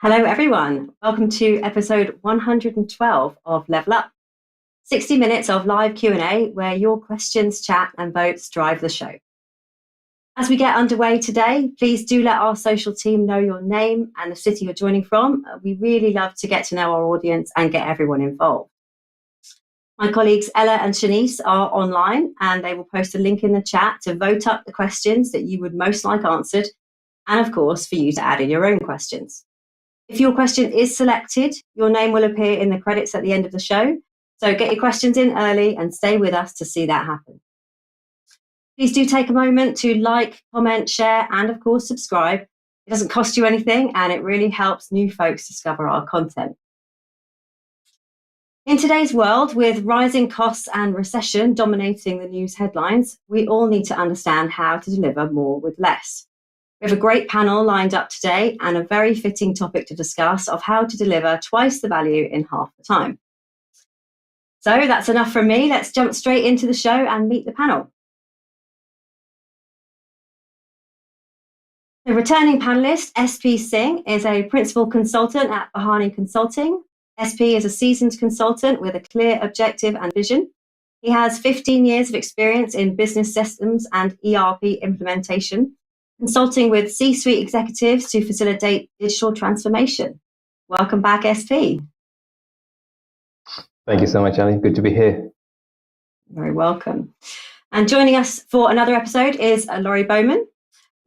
Hello, everyone. Welcome to episode 112 of Level Up. 60 minutes of live Q&A where your questions, chat and votes drive the show. As we get underway today, please do let our social team know your name and the city you're joining from. We really love to get to know our audience and get everyone involved. My colleagues Ella and Shanice are online and they will post a link in the chat to vote up the questions that you would most like answered and, of course, for you to add in your own questions. If your question is selected, your name will appear in the credits at the end of the show. So get your questions in early and stay with us to see that happen. Please do take a moment to like, comment, share, and of course, subscribe. It doesn't cost you anything and it really helps new folks discover our content. In today's world, with rising costs and recession dominating the news headlines, we all need to understand how to deliver more with less. We have a great panel lined up today and a very fitting topic to discuss of how to deliver twice the value in half the time. So that's enough from me. Let's jump straight into the show and meet the panel. The returning panelist, SP Singh, is a principal consultant at Bhani Consulting. SP is a seasoned consultant with a clear objective and vision. He has 15 years of experience in business systems and ERP implementation, consulting with C-suite executives to facilitate digital transformation. Welcome back, SP. Thank you so much, Ellie. Good to be here. Very welcome. And joining us for another episode is Laurie Bowman.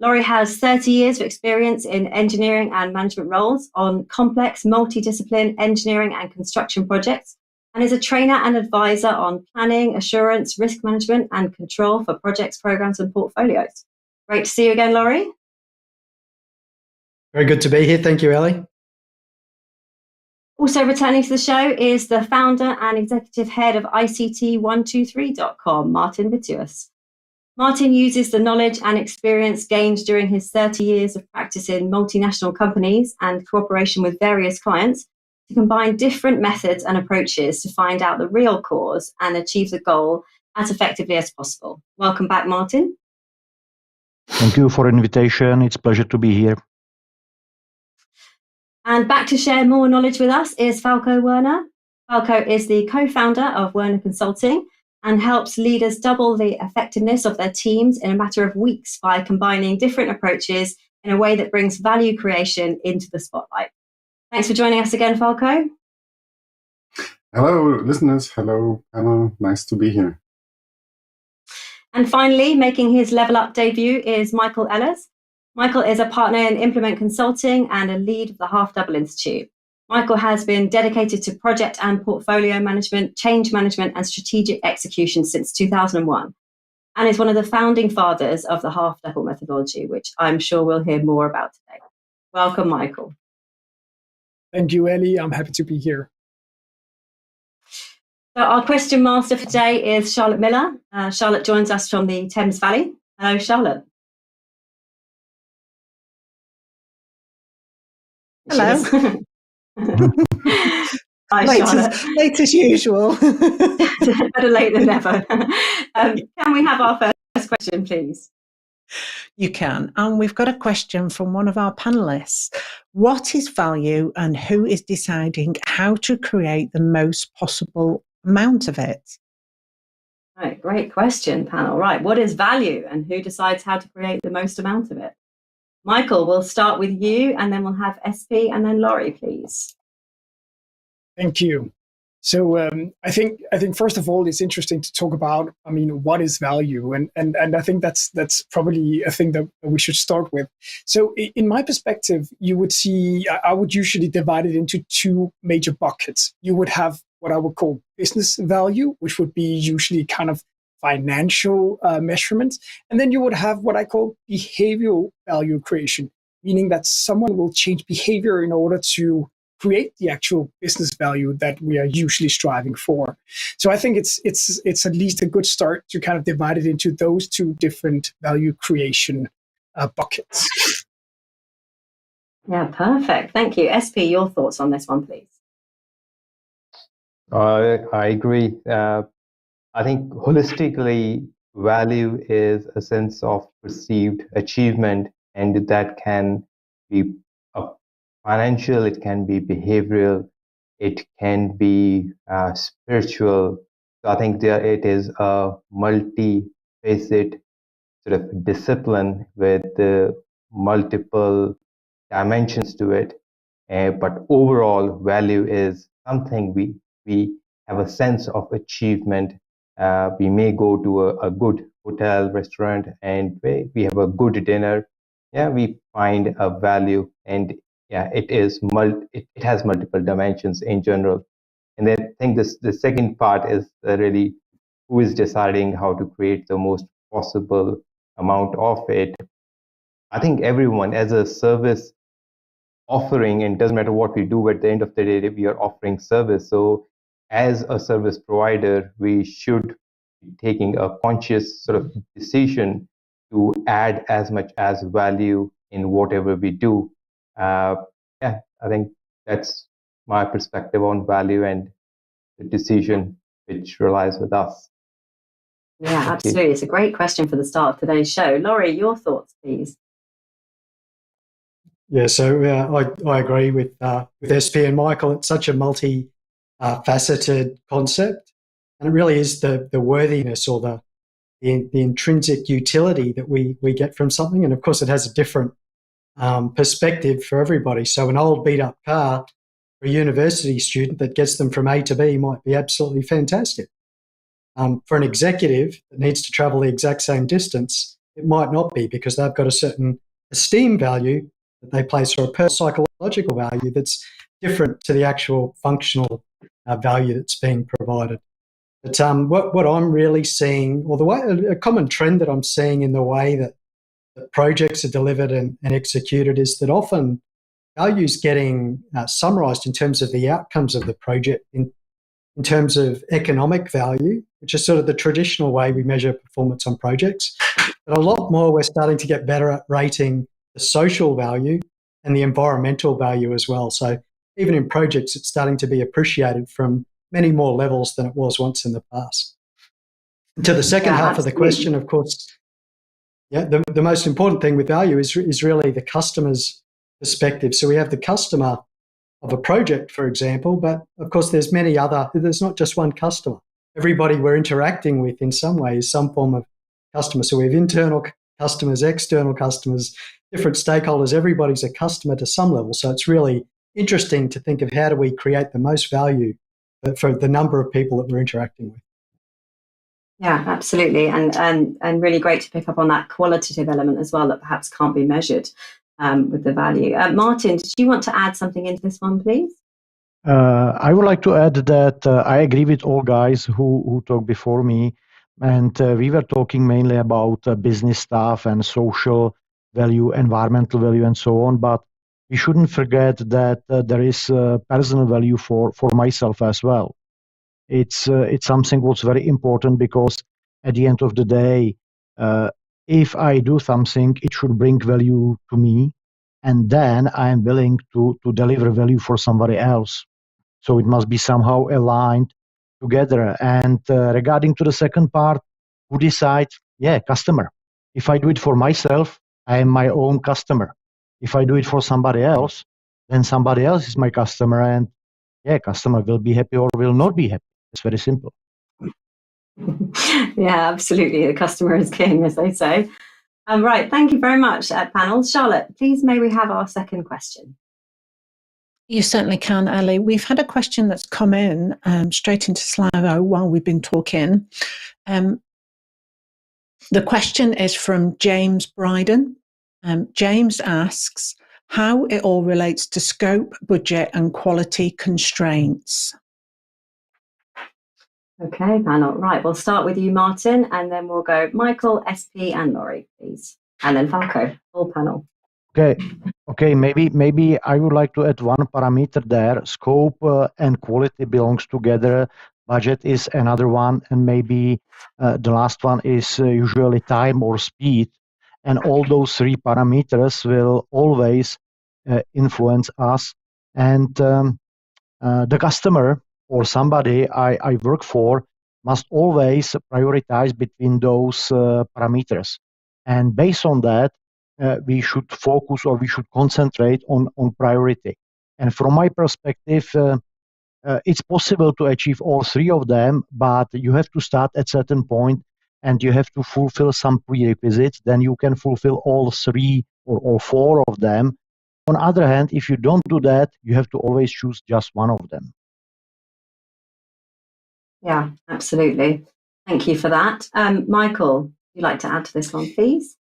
Laurie has 30 years of experience in engineering and management roles on complex multidiscipline engineering and construction projects, and is a trainer and advisor on planning, assurance, risk management, and control for projects, programs, and portfolios. Great to see you again, Laurie. Very good to be here. Thank you, Ellie. Also returning to the show is the founder and executive head of ICT123.com, Martin Vitous. Martin uses the knowledge and experience gained during his 30 years of practice in multinational companies and cooperation with various clients to combine different methods and approaches to find out the real cause and achieve the goal as effectively as possible. Welcome back, Martin. Thank you for the invitation. It's a pleasure to be here. And back to share more knowledge with us is Falko Werner. Falko is the co-founder of Werner Consulting and helps leaders double the effectiveness of their teams in a matter of weeks by combining different approaches in a way that brings value creation into the spotlight. Thanks for joining us again, Falko. Hello, listeners. Hello, panel. Nice to be here. And finally, making his Level Up debut is Michael Ehlers. Michael is a partner in Implement Consulting and a lead of the Half Double Institute. Michael has been dedicated to project and portfolio management, change management, and strategic execution since 2001, and is one of the founding fathers of the Half Double methodology, which I'm sure we'll hear more about today. Welcome, Michael. Thank you, Ellie. I'm happy to be here. So our question master for today is Charlotte Miller. Charlotte joins us from the Thames Valley. Hello, Charlotte. Hello. Hi, late as usual. Better late than never. Can we have our first question, please? You can. And we've got a question from one of our panelists. What is value and who is deciding how to create the most possible amount of it? Right, great question, panel. Right, what is value and who decides how to create the most amount of it? Michael, we'll start with you and then we'll have SP and then Laurie, please. Thank you. So I think first of all, it's interesting to talk about, what is value? And I think that's probably a thing that we should start with. So in my perspective, you would see, I would usually divide it into two major buckets. You would have what I would call business value, which would be usually kind of financial measurements. And then you would have what I call behavioral value creation, meaning that someone will change behavior in order to create the actual business value that we are usually striving for. So I think it's at least a good start to kind of divide it into those two different value creation buckets. Yeah, perfect. Thank you. SP, your thoughts on this one, please. I agree. I think holistically, value is a sense of perceived achievement, and that can be financial, it can be behavioral, it can be spiritual. So I think it is a multi-facet sort of discipline with multiple dimensions to it. But overall value is something we have a sense of achievement. We may go to a good hotel, restaurant, and we have a good dinner. Yeah, we find a value, and yeah, it has multiple dimensions in general. And then I think the second part is really who is deciding how to create the most possible amount of it. I think everyone, as a service offering, and it doesn't matter what we do, at the end of the day we are offering service. So as a service provider, we should be taking a conscious sort of decision to add as much as value in whatever we do. Yeah, I think that's my perspective on value and the decision which relies with us. Yeah, absolutely. It's a great question for the start of today's show. Laurie, your thoughts, please. Yeah, so I agree with SP and Michael. It's such a multi-faceted concept, and it really is the worthiness or the intrinsic utility that we get from something. And of course, it has a different perspective for everybody. So an old beat-up car for a university student that gets them from A to B might be absolutely fantastic. For an executive that needs to travel the exact same distance, it might not be, because they've got a certain esteem value that they place, or a psychological value that's different to the actual functional value that's being provided. But what I'm really seeing, or a common trend that I'm seeing in the way that projects are delivered and executed, is that often value is getting summarized in terms of the outcomes of the project, in terms of economic value, which is sort of the traditional way we measure performance on projects. But a lot more, we're starting to get better at rating the social value and the environmental value as well. So even in projects, it's starting to be appreciated from many more levels than it was once in the past. And to the second half of the question, of course, the most important thing with value is really the customer's perspective. So we have the customer of a project, for example, but of course there's not just one customer. Everybody we're interacting with in some way is some form of customer. So we have internal customers, external customers, different stakeholders. Everybody's a customer to some level. So it's really interesting to think of how do we create the most value for the number of people that we're interacting with. Yeah, absolutely. And really great to pick up on that qualitative element as well, that perhaps can't be measured with the value. Martin, did you want to add something into this one, please? I would like to add that I agree with all guys who talked before me, and we were talking mainly about business stuff and social value, environmental value, and so on. But we shouldn't forget that there is personal value for myself as well. It's something what's very important, because at the end of the day, if I do something, it should bring value to me, and then I am willing to deliver value for somebody else. So it must be somehow aligned together. And regarding to the second part, who decides? Yeah, customer. If I do it for myself, I am my own customer. If I do it for somebody else, then somebody else is my customer, and yeah, customer will be happy or will not be happy. It's very simple. Yeah, absolutely. The customer is king, as they say. Right, thank you very much, panel. Charlotte, please may we have our second question? You certainly can, Ellie. We've had a question that's come in straight into Slido while we've been talking. The question is from James Bryden. James asks how it all relates to scope, budget, and quality constraints. Okay, panel. Right, we'll start with you, Martin, and then we'll go Michael, SP, and Laurie, please. And then Falko, full panel. Okay. Maybe I would like to add one parameter there. Scope and quality belongs together. Budget is another one, and maybe the last one is usually time or speed. And all those three parameters will always influence us. And the customer or somebody I work for must always prioritize between those parameters. And based on that, we should focus, or we should concentrate on priority. And from my perspective, it's possible to achieve all three of them, but you have to start at a certain point and you have to fulfill some prerequisites. Then you can fulfill all three or all four of them. On the other hand, if you don't do that, you have to always choose just one of them. Yeah, absolutely. Thank you for that. Michael, would you like to add to this one, please?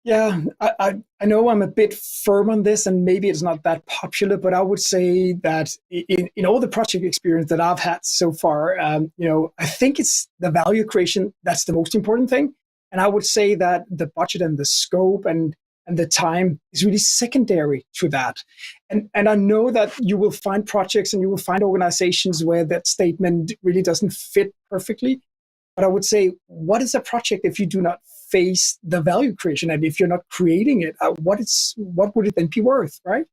Yeah, I know I'm a bit firm on this, and maybe it's not that popular, but I would say that in all the project experience that I've had so far, I think it's the value creation that's the most important thing. And I would say that the budget and the scope and the time is really secondary to that. And I know that you will find projects and you will find organizations where that statement really doesn't fit perfectly. But I would say, what is a project if you do not face the value creation, and if you're not creating it, what would it then be worth, right?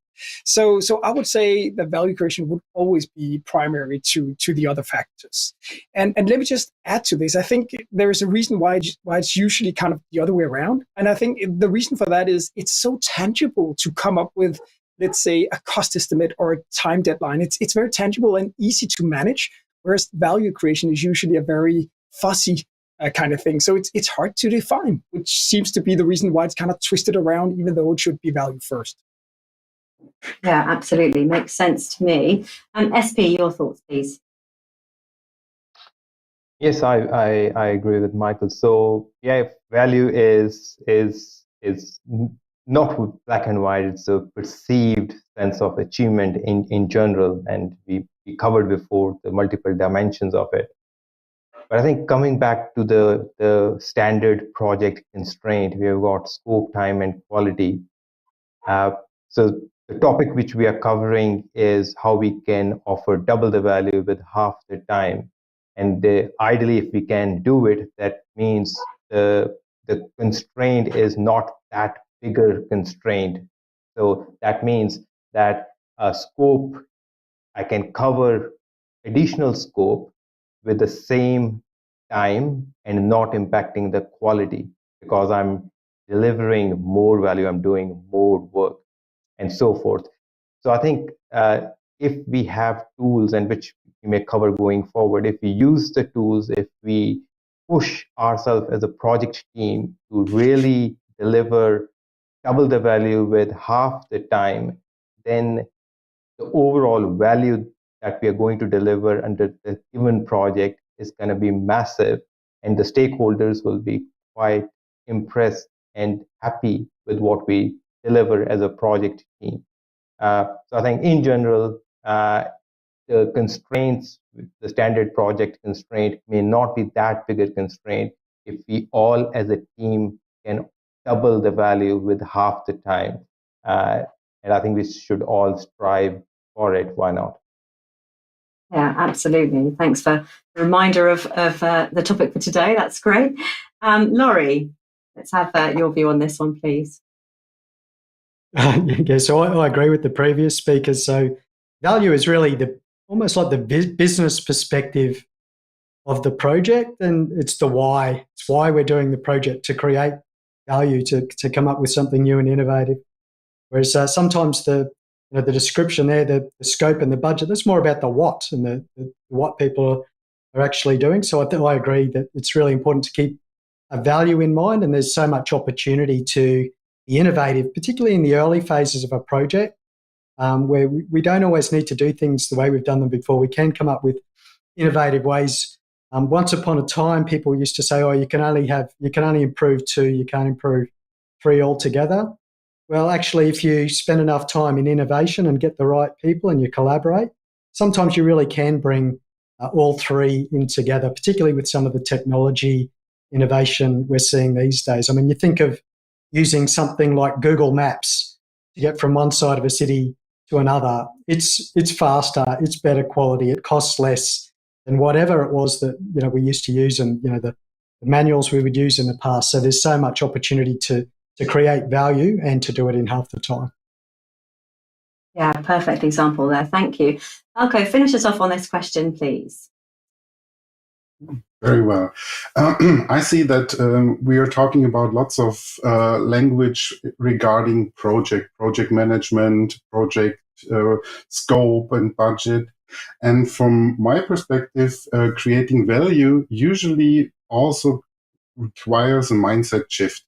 So I would say that value creation would always be primary to the other factors. And let me just add to this. I think there is a reason why it's usually kind of the other way around. And I think the reason for that is it's so tangible to come up with, let's say, a cost estimate or a time deadline. It's very tangible and easy to manage, whereas value creation is usually a very fuzzy kind of thing. So it's hard to define, which seems to be the reason why it's kind of twisted around, even though it should be value first. Yeah, absolutely. Makes sense to me. SP, your thoughts, please. Yes, I agree with Michael. So yeah, if value is not black and white, it's a perceived sense of achievement in general, and we covered before the multiple dimensions of it. But I think coming back to the standard project constraint, we have got scope, time, and quality. So the topic which we are covering is how we can offer double the value with half the time. And ideally, if we can do it, that means the constraint is not that bigger constraint. So that means that a scope, I can cover additional scope with the same time and not impacting the quality, because I'm delivering more value, I'm doing more work, and so forth. So I think if we have tools, and which we may cover going forward, if we use the tools, if we push ourselves as a project team to really deliver double the value with half the time, then the overall value that we are going to deliver under the given project is going to be massive, and the stakeholders will be quite impressed and happy with what we deliver as a project team. So I think in general, the constraints, the standard project constraint may not be that big a constraint if we all as a team can double the value with half the time. And I think we should all strive for it. Why not? Yeah, absolutely. Thanks for the reminder of the topic for today. That's great. Laurie, let's have your view on this one, please. Yeah, so I agree with the previous speakers. So value is really almost like the business perspective of the project, and it's the why. It's why we're doing the project, to create value, to come up with something new and innovative. Whereas sometimes the description there, the scope and the budget, that's more about the what and the what people are actually doing. So I agree that it's really important to keep a value in mind, and there's so much opportunity to be innovative, particularly in the early phases of a project, where we don't always need to do things the way we've done them before. We can come up with innovative ways. Once upon a time, people used to say, "Oh, you can only improve 2, you can't improve 3 altogether." Well, actually, if you spend enough time in innovation and get the right people and you collaborate, sometimes you really can bring all 3 in together, particularly with some of the technology innovation we're seeing these days. I mean, you think of using something like Google Maps to get from one side of a city to another. It's faster, it's better quality, it costs less than whatever it was that we used to use, and the manuals we would use in the past. So there's so much opportunity to create value and to do it in half the time. Yeah, perfect example there. Thank you. Falko, finish us off on this question, please. Very well. I see that we are talking about lots of language regarding project management, project scope and budget. And from my perspective, creating value usually also requires a mindset shift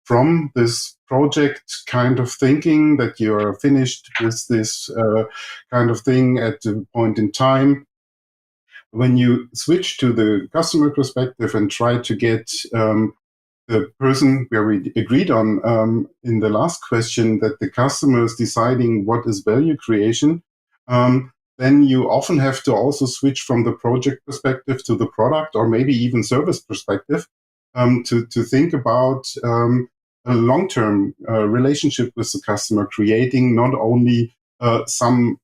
from this project kind of thinking that you're finished with this kind of thing at a point in time. When you switch to the customer perspective and try to get the person where we agreed on in the last question that the customer is deciding what is value creation, then you often have to also switch from the project perspective to the product or maybe even service perspective to think about a long-term relationship with the customer, creating not only some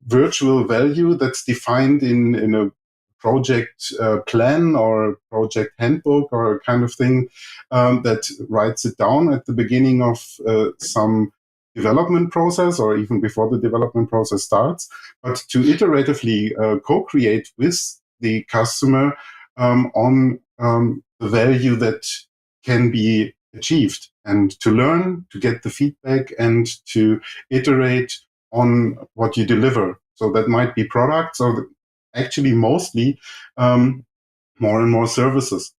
virtual value that's defined in a project plan or project handbook or a kind of thing that writes it down at the beginning of some development process or even before the development process starts, but to iteratively co-create with the customer on the value that can be achieved, and to learn, to get the feedback, and to iterate on what you deliver. So that might be products or actually mostly more and more services.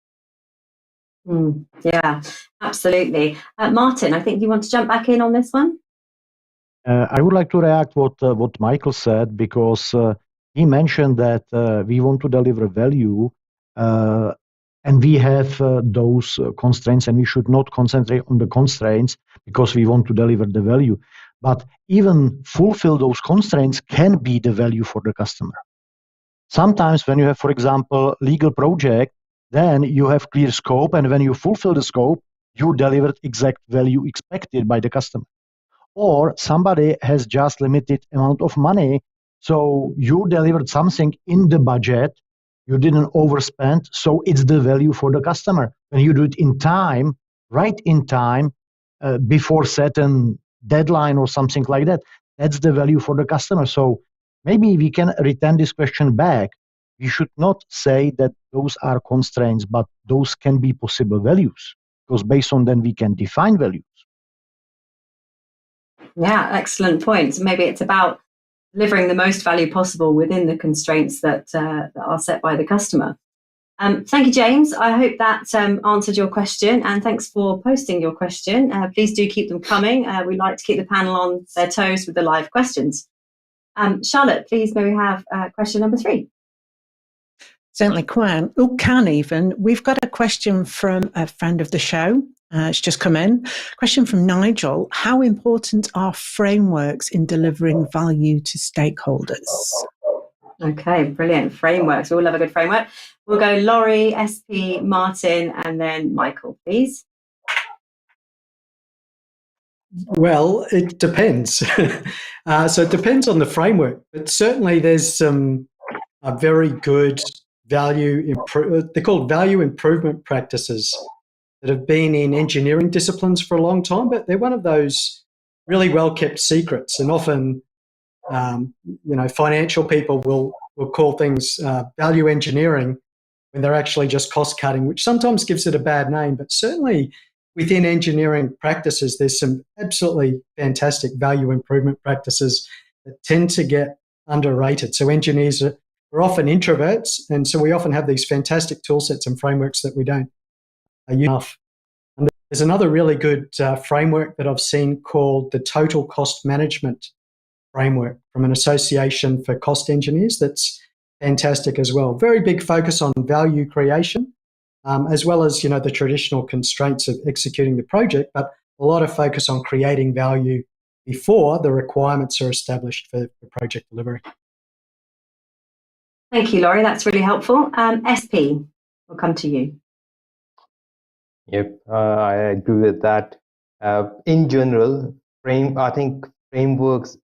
Yeah, absolutely. Martin, I think you want to jump back in on this one? I would like to react what Michael said, because he mentioned that we want to deliver value and we have those constraints, and we should not concentrate on the constraints because we want to deliver the value. But even fulfill those constraints can be the value for the customer. Sometimes when you have, for example, legal project, then you have clear scope, and when you fulfill the scope, you delivered exact value expected by the customer. Or somebody has just limited amount of money, so you delivered something in the budget, you didn't overspend, so it's the value for the customer. When you do it in time, right in time, before certain deadline or something like that, that's the value for the customer. So maybe we can return this question back. We should not say that those are constraints, but those can be possible values, because based on them we can define values. Yeah, excellent points. Maybe it's about delivering the most value possible within the constraints that are set by the customer. Thank you, James. I hope that answered your question, and thanks for posting your question. Please do keep them coming. We like to keep the panel on their toes with the live questions. Charlotte, please, may we have question number 3? Certainly can even. We've got a question from a friend of the show. It's just come in. Question from Nigel. How important are frameworks in delivering value to stakeholders? Okay, brilliant. Frameworks. We all love a good framework. We'll go Laurie, SP, Martin, and then Michael, please. Well, it depends. So it depends on the framework, but certainly there's some very good they're called value improvement practices that have been in engineering disciplines for a long time, but they're one of those really well-kept secrets. And often, financial people will call things value engineering when they're actually just cost-cutting, which sometimes gives it a bad name. But certainly within engineering practices, there's some absolutely fantastic value improvement practices that tend to get underrated. So engineers we're often introverts, and so we often have these fantastic tool sets and frameworks that we don't use enough. And there's another really good framework that I've seen called the Total Cost Management Framework from an association for cost engineers that's fantastic as well. Very big focus on value creation, as well as the traditional constraints of executing the project, but a lot of focus on creating value before the requirements are established for project delivery. Thank you, Laurie. That's really helpful. SP, we'll come to you. Yep, I agree with that. In general, I think frameworks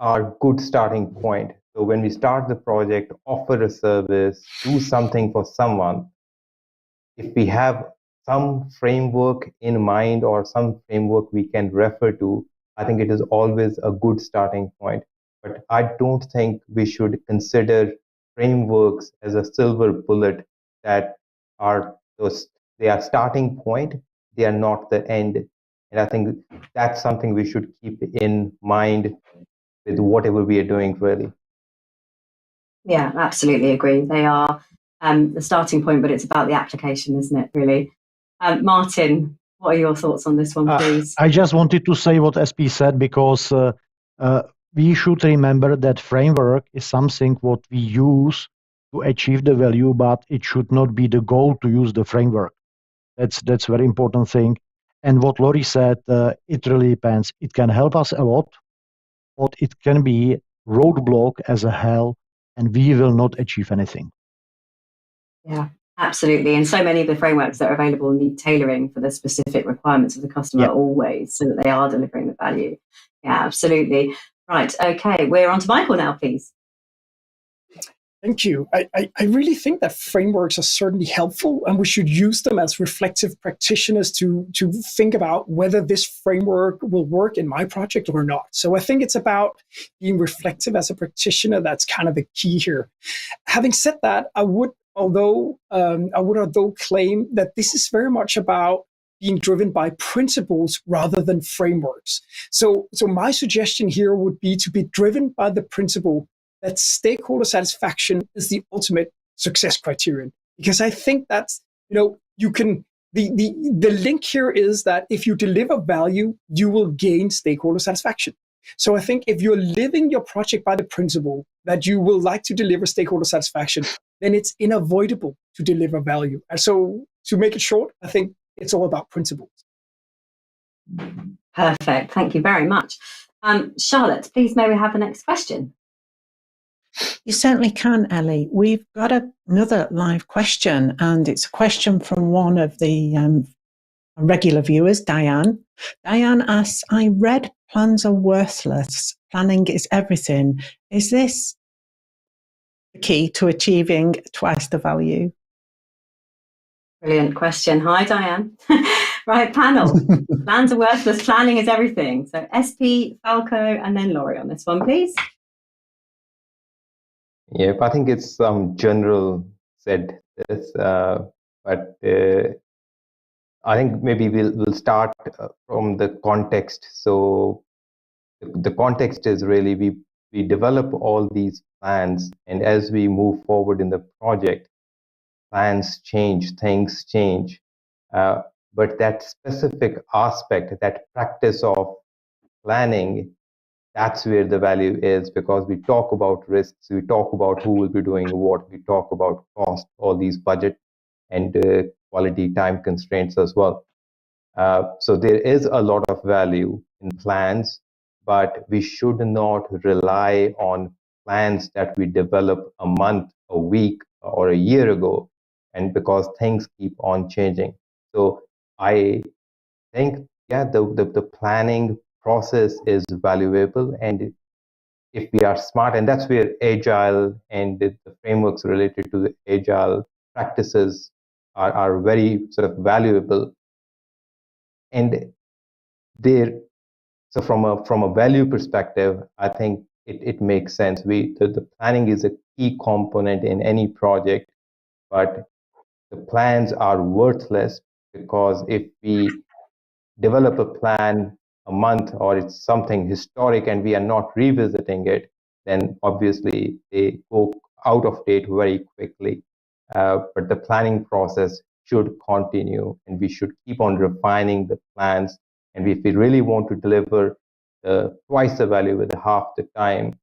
are good starting point. So when we start the project, offer a service, do something for someone, if we have some framework in mind or some framework we can refer to, I think it is always a good starting point. But I don't think we should consider frameworks as a silver bullet that they are starting point, they are not the end. And I think that's something we should keep in mind with whatever we are doing, really. Yeah, absolutely agree. They are the starting point, but it's about the application, isn't it, really? Martin, what are your thoughts on this one, please? I just wanted to say what SP said, because we should remember that framework is something what we use to achieve the value, but it should not be the goal to use the framework. That's very important thing. And what Laurie said, it really depends. It can help us a lot, but it can be roadblock as a hell, and we will not achieve anything. Yeah, absolutely. And so many of the frameworks that are available need tailoring for the specific requirements of the customer always, so that they are delivering the value. Yeah, absolutely. Right. Okay. We're on to Michael now, please. Thank you. I really think that frameworks are certainly helpful, and we should use them as reflective practitioners to think about whether this framework will work in my project or not. So I think it's about being reflective as a practitioner. That's kind of the key here. Having said that, I would claim that this is very much about being driven by principles rather than frameworks. So my suggestion here would be to be driven by the principle that stakeholder satisfaction is the ultimate success criterion. Because I think that's, you can, the link here is that if you deliver value, you will gain stakeholder satisfaction. So I think if you're living your project by the principle that you will like to deliver stakeholder satisfaction, then it's unavoidable to deliver value. And so to make it short, I think it's all about principles. Perfect. Thank you very much. Charlotte, please may we have the next question? You certainly can, Ellie. We've got another live question, and it's a question from one of the regular viewers, Diane. Diane asks, I read plans are worthless. Planning is everything. Is this the key to achieving twice the value? Brilliant question. Hi, Diane. Right, panel. Plans are worthless. Planning is everything. So SP, Falko, and then Laurie on this one, please. Yeah, I think it's some general said this, but I think maybe we'll start from the context. So the context is really we develop all these plans, and as we move forward in the project, plans change, things change. But that specific aspect, that practice of planning, that's where the value is, because we talk about risks, we talk about who will be doing what, we talk about cost, all these budget and quality time constraints as well. So there is a lot of value in plans, but we should not rely on plans that we develop a month, a week, or a year ago, and because things keep on changing. So I think, yeah, the planning process is valuable, and if we are smart, and that's where Agile and the frameworks related to the Agile practices are very sort of valuable. And so from a value perspective, I think it makes sense. The planning is a key component in any project, but the plans are worthless because if we develop a plan a month or it's something historic and we are not revisiting it, then obviously they go out of date very quickly. But the planning process should continue, and we should keep on refining the plans. And if we really want to deliver twice the value with half the time,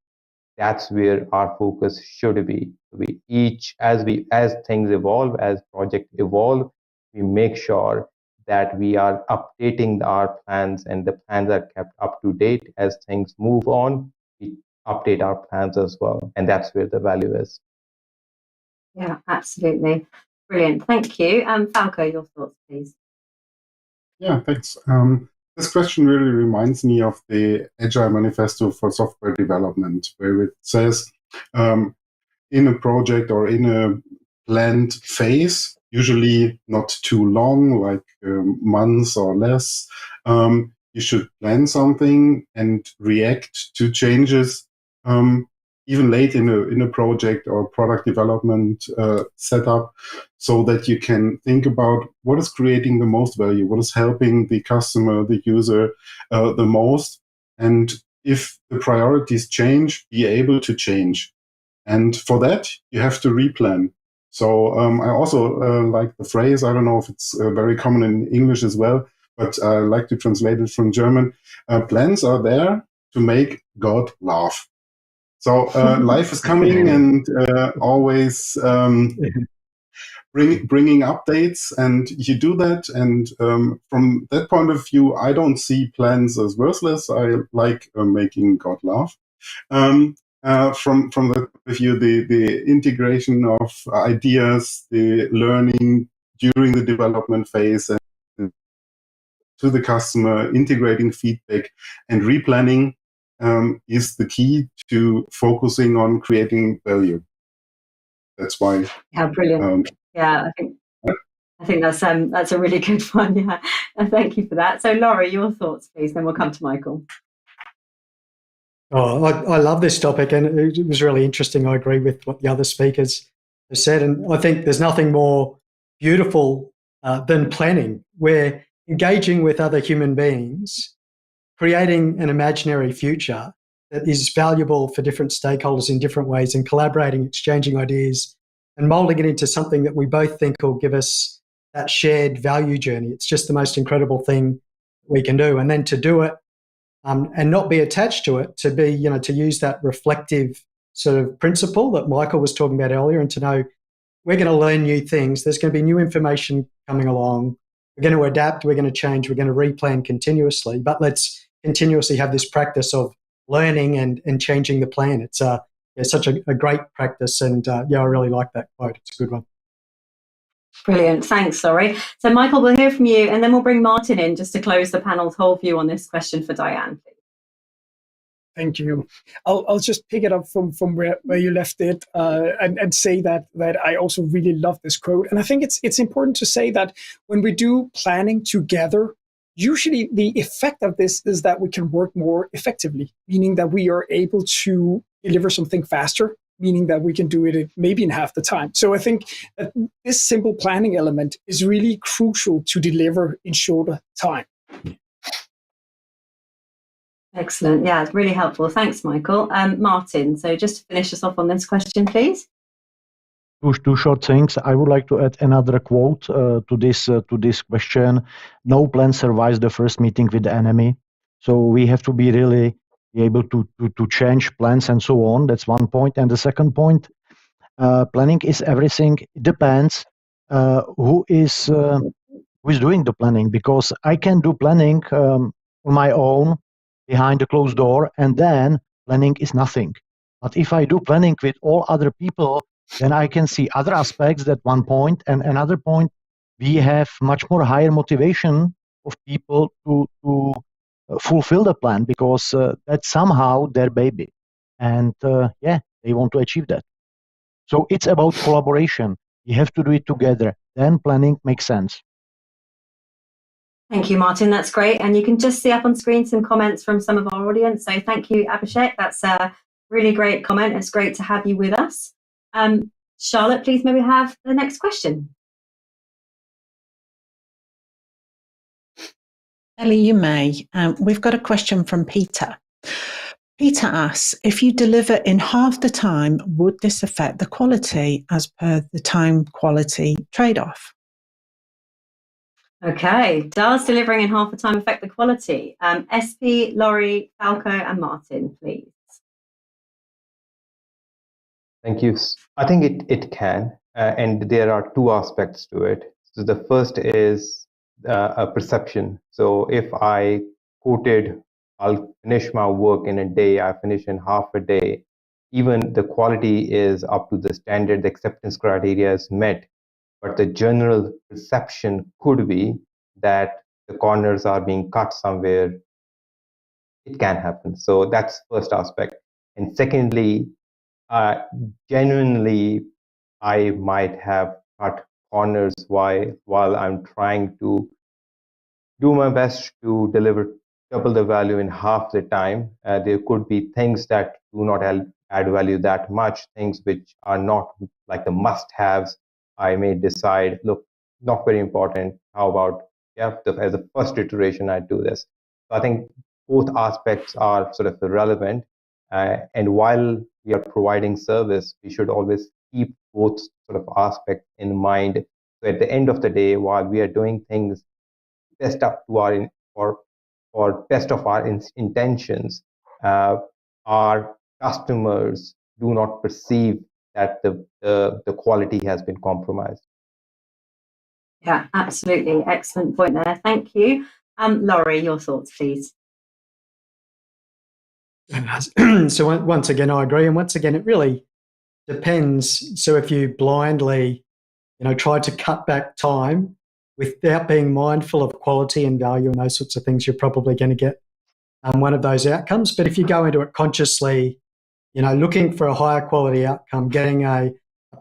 that's where our focus should be. As things evolve, as projects evolve, we make sure that we are updating our plans, and the plans are kept up to date. As things move on, we update our plans as well, and that's where the value is. Yeah, absolutely. Brilliant. Thank you. Falko, your thoughts, please. Yeah, thanks. This question really reminds me of the Agile Manifesto for Software Development, where it says in a project or in a planned phase, usually not too long, like months or less, you should plan something and react to changes even late in a project or product development setup, so that you can think about what is creating the most value, what is helping the customer, the user the most, and if the priorities change, be able to change. And for that, you have to replan. So I also like the phrase, I don't know if it's very common in English as well, but I like to translate it from German. Plans are there to make God laugh. So life is coming and always bringing updates, and you do that. And from that point of view, I don't see plans as worthless. I like making God laugh. From that point of view, the integration of ideas, the learning during the development phase, and to the customer, integrating feedback and replanning is the key to focusing on creating value. That's why. Yeah, brilliant. Yeah, I think that's a really good one. Yeah, and thank you for that. So, Laurie, your thoughts, please. Then we'll come to Michael. Oh, I love this topic, and it was really interesting. I agree with what the other speakers have said, and I think there's nothing more beautiful than planning. We're engaging with other human beings, creating an imaginary future that is valuable for different stakeholders in different ways, and collaborating, exchanging ideas, and molding it into something that we both think will give us that shared value journey. It's just the most incredible thing we can do. And then to do it and not be attached to it, to be, to use that reflective sort of principle that Michael was talking about earlier, and to know we're going to learn new things. There's going to be new information coming along. We're going to adapt. We're going to change. We're going to replan continuously. But let's continuously have this practice of learning and changing the plan. It's such a great practice. And I really like that quote. It's a good one. Brilliant. Thanks, Laurie. So, Michael, we'll hear from you, and then we'll bring Martin in just to close the panel's whole view on this question for Diane, please. Thank you. I'll just pick it up from where you left it and say that I also really love this quote. And I think it's important to say that when we do planning together, usually the effect of this is that we can work more effectively, meaning that we are able to deliver something faster, meaning that we can do it maybe in half the time. So I think that this simple planning element is really crucial to deliver in shorter time. Excellent. Yeah, it's really helpful. Thanks, Michael. Martin, so just to finish us off on this question, please. Two short things. I would like to add another quote to this question. No plan survives the first meeting with the enemy. So we have to be really able to change plans and so on. That's one point. And the second point, planning is everything. It depends who is doing the planning, because I can do planning on my own behind a closed door, and then planning is nothing. But if I do planning with all other people, then I can see other aspects. At one point, and another point, we have much more higher motivation of people to fulfill the plan, because that's somehow their baby, and they want to achieve that. So it's about collaboration. You have to do it together. Then planning makes sense. Thank you, Martin. That's great. And you can just see up on screen some comments from some of our audience. So thank you, Abhishek. That's a really great comment. It's great to have you with us. Charlotte, please maybe have the next question. Ellie, you may. We've got a question from Peter. Peter asks, if you deliver in half the time, would this affect the quality as per the time-quality trade-off? Okay, does delivering in half the time affect the quality? SP, Laurie, Falko, and Martin, please. Thank you. I think it can, and there are two aspects to it. So the first is a perception. So if I quoted, I'll finish my work in a day, I finish in half a day, even the quality is up to the standard, the acceptance criteria is met, but the general perception could be that the corners are being cut somewhere. It can happen. So that's first aspect. And secondly, genuinely, I might have cut corners while I'm trying to do my best to deliver double the value in half the time. There could be things that do not add value that much, things which are not like the must-haves. I may decide, look, not very important. How about, as a first iteration, I do this. So I think both aspects are sort of relevant. And while we are providing service, we should always keep both sort of aspects in mind. So at the end of the day, while we are doing things best up to our or best of our intentions, our customers do not perceive that the quality has been compromised. Yeah, absolutely. Excellent point there. Thank you. Laurie, your thoughts, please. So once again, I agree. And once again, it really depends. So if you blindly, try to cut back time without being mindful of quality and value and those sorts of things, you're probably going to get one of those outcomes. But if you go into it consciously, looking for a higher quality outcome, getting a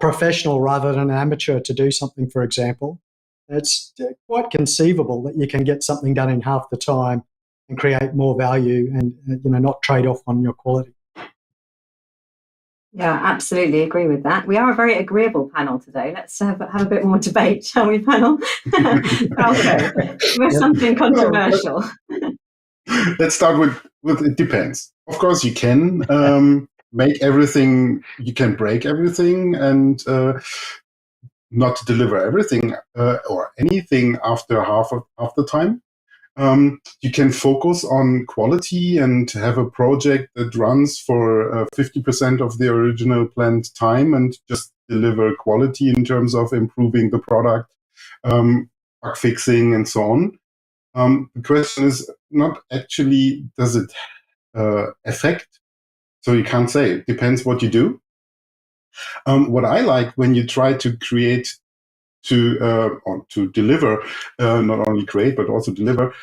professional rather than an amateur to do something, for example, it's quite conceivable that you can get something done in half the time and create more value and, not trade off on your quality. Yeah, absolutely agree with that. We are a very agreeable panel today. Let's have a bit more debate, shall we, panel? Falko, with something controversial. Let's start with it depends. Of course, you can make everything, you can break everything and not deliver everything or anything after half the time. You can focus on quality and have a project that runs for 50% of the original planned time and just deliver quality in terms of improving the product, bug fixing, and so on. The question is not actually, does it affect? So you can't say. It depends what you do. What I like when you try to create to deliver, not only create, but also deliver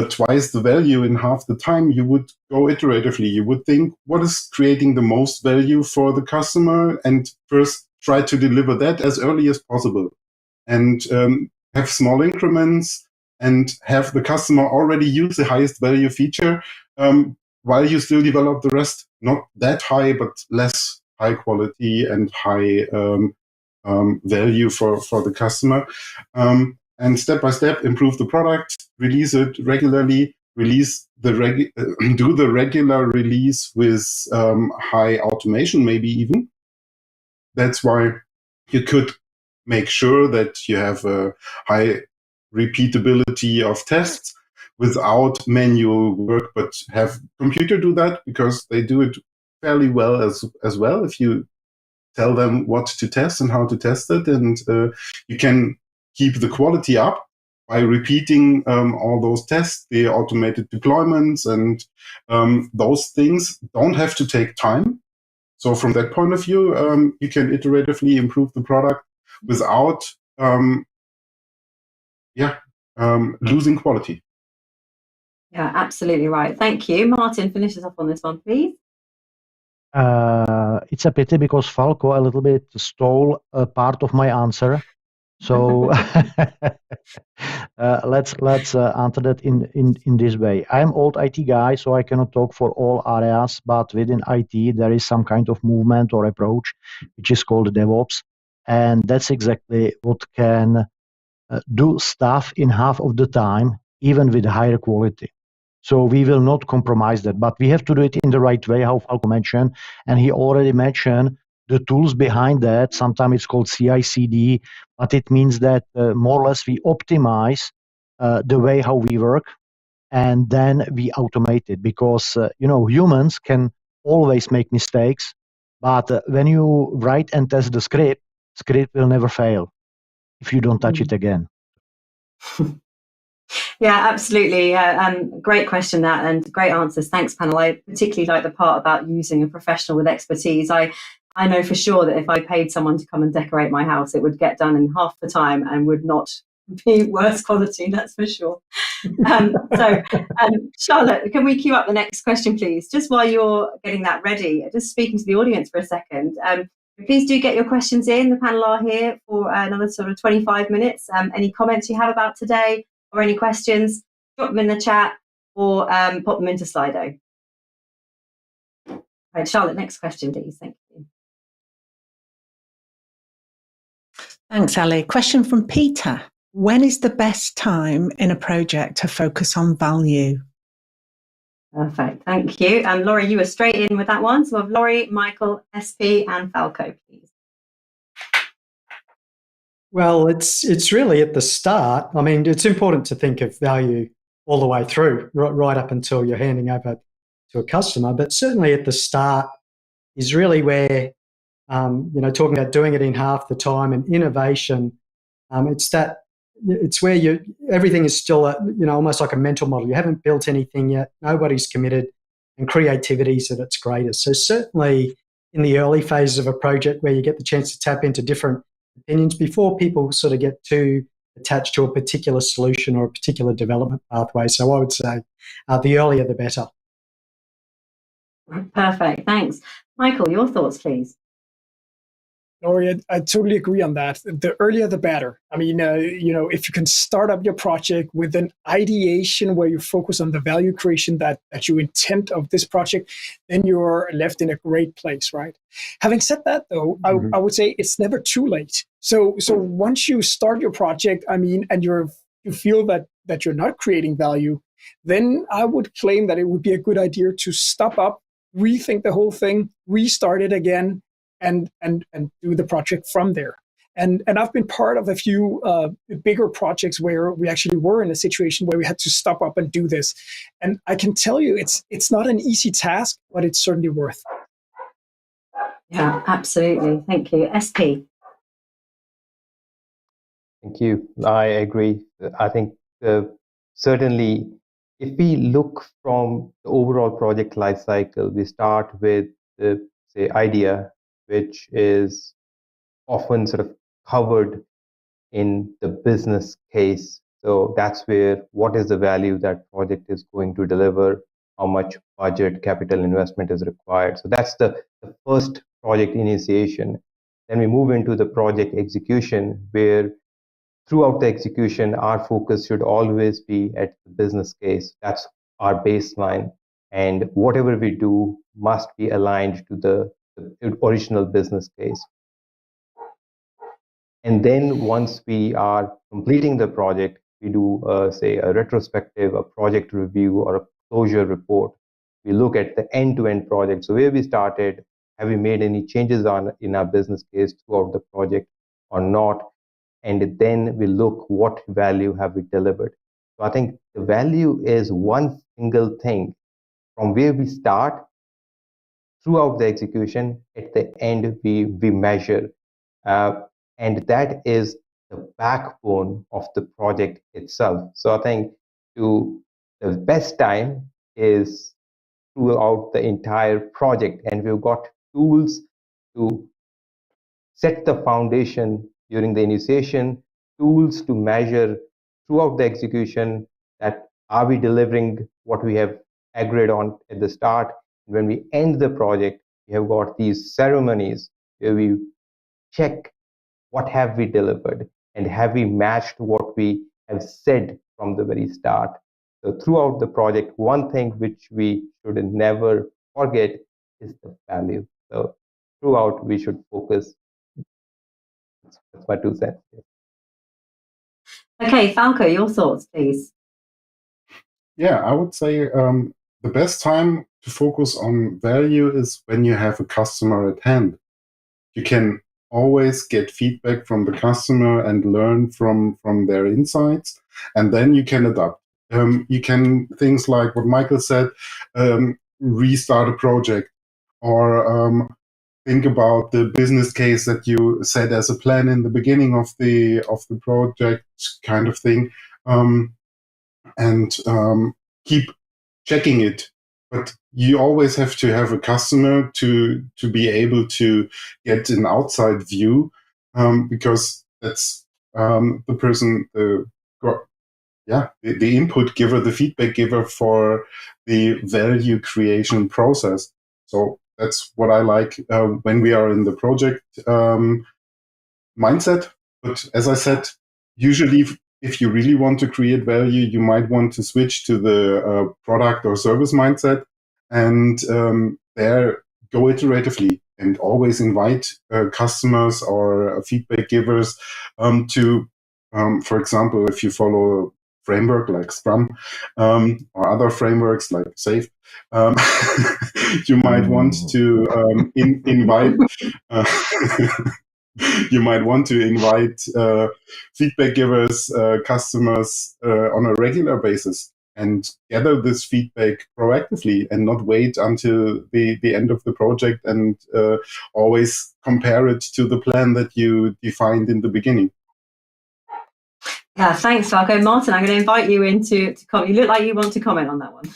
twice the value in half the time, you would go iteratively. You would think, what is creating the most value for the customer? And first try to deliver that as early as possible. And have small increments and have the customer already use the highest value feature while you still develop the rest. Not that high, but less high quality and high value for the customer, and step by step improve the product, release it regularly, do the regular release with high automation, maybe even. That's why you could make sure that you have a high repeatability of tests without manual work, but have computer do that because they do it fairly well as well. If you tell them what to test and how to test it, and you can keep the quality up by repeating all those tests, the automated deployments, and those things don't have to take time. So from that point of view, you can iteratively improve the product without losing quality. Yeah, absolutely right. Thank you. Martin, finish us off on this one, please. It's a pity because Falko a little bit stole a part of my answer. So let's answer that in this way. I'm old IT guy, so I cannot talk for all areas, but within IT there is some kind of movement or approach which is called DevOps, and that's exactly what can do stuff in half of the time, even with higher quality. So we will not compromise that, but we have to do it in the right way, how Falko mentioned, and he already mentioned the tools behind that. Sometimes it's called CI/CD, but it means that more or less we optimize the way how we work, and then we automate it because humans can always make mistakes, but when you write and test the script will never fail if you don't touch it again. Yeah, absolutely. Great question, that, and great answers. Thanks, panel. I particularly like the part about using a professional with expertise. I know for sure that if I paid someone to come and decorate my house, it would get done in half the time and would not be worse quality, that's for sure. Charlotte, can we queue up the next question, please? Just while you're getting that ready, just speaking to the audience for a second. Please do get your questions in. The panel are here for another sort of 25 minutes. Any comments you have about today or any questions, drop them in the chat or pop them into Slido. All right, Charlotte, next question, please. Thank you. Thanks, Ellie. Question from Peter. When is the best time in a project to focus on value? Perfect, thank you. And Laurie, you were straight in with that one. So of Laurie, Michael, SP, and Falko, please. Well, it's really at the start. I mean, it's important to think of value all the way through, right up until you're handing over to a customer. But certainly at the start is really where, talking about doing it in half the time and innovation. It's where everything is still almost like a mental model. You haven't built anything yet. Nobody's committed, and creativity's at its greatest. So certainly in the early phases of a project where you get the chance to tap into different opinions before people sort of get too attached to a particular solution or a particular development pathway. So I would say the earlier the better. Perfect, thanks. Michael, your thoughts, please. Laurie, I totally agree on that. The earlier, the better. I mean, if you can start up your project with an ideation where you focus on the value creation that you intend of this project, then you're left in a great place, right? Having said that, though, I would say it's never too late. So once you start your project, I mean, and you feel that you're not creating value, then I would claim that it would be a good idea to stop up, rethink the whole thing, restart it again, and do the project from there. And I've been part of a few bigger projects where we actually were in a situation where we had to stop up and do this. And I can tell you, it's not an easy task, but it's certainly worth it. Yeah, absolutely. Thank you. SP. Thank you. I agree. I think certainly if we look from the overall project lifecycle, we start with the, say, idea, which is often sort of covered in the business case. So that's where what is the value that project is going to deliver, how much budget, capital investment is required. So that's the first project initiation. Then we move into the project execution, where throughout the execution, our focus should always be at the business case. That's our baseline. And whatever we do must be aligned to the original business case. And then once we are completing the project, we do, say, a retrospective, a project review, or a closure report. We look at the end-to-end project. So where we started, have we made any changes in our business case throughout the project or not? And then we look what value have we delivered. So I think the value is one single thing from where we start throughout the execution. At the end, we measure. And that is the backbone of the project itself. So I think the best time is throughout the entire project. And we've got tools to set the foundation during the initiation, tools to measure throughout the execution that are we delivering what we have agreed on at the start. When we end the project, we have got these ceremonies where we check what have we delivered and have we matched what we have said from the very start. So throughout the project, one thing which we should never forget is the value. So throughout, we should focus. That's my 2 cents. Okay, Falko, your thoughts, please. Yeah, I would say the best time to focus on value is when you have a customer at hand. You can always get feedback from the customer and learn from their insights, and then you can adapt. You can, things like what Michael said, restart a project, or think about the business case that you set as a plan in the beginning of the project, kind of thing, and keep checking it. But you always have to have a customer to be able to get an outside view, because that's the person, the input giver, the feedback giver for the value creation process. So that's what I like when we are in the project mindset. But as I said, usually if you really want to create value, you might want to switch to the product or service mindset, and there go iteratively and always invite customers or feedback givers to, for example, if you follow framework like Scrum, or other frameworks like Safe, you might want to invite you might want to invite feedback givers, customers on a regular basis, and gather this feedback proactively and not wait until the end of the project and always compare it to the plan that you defined in the beginning. Yeah, thanks, Falko. Martin, I'm going to invite you in to comment. You look like you want to comment on that one.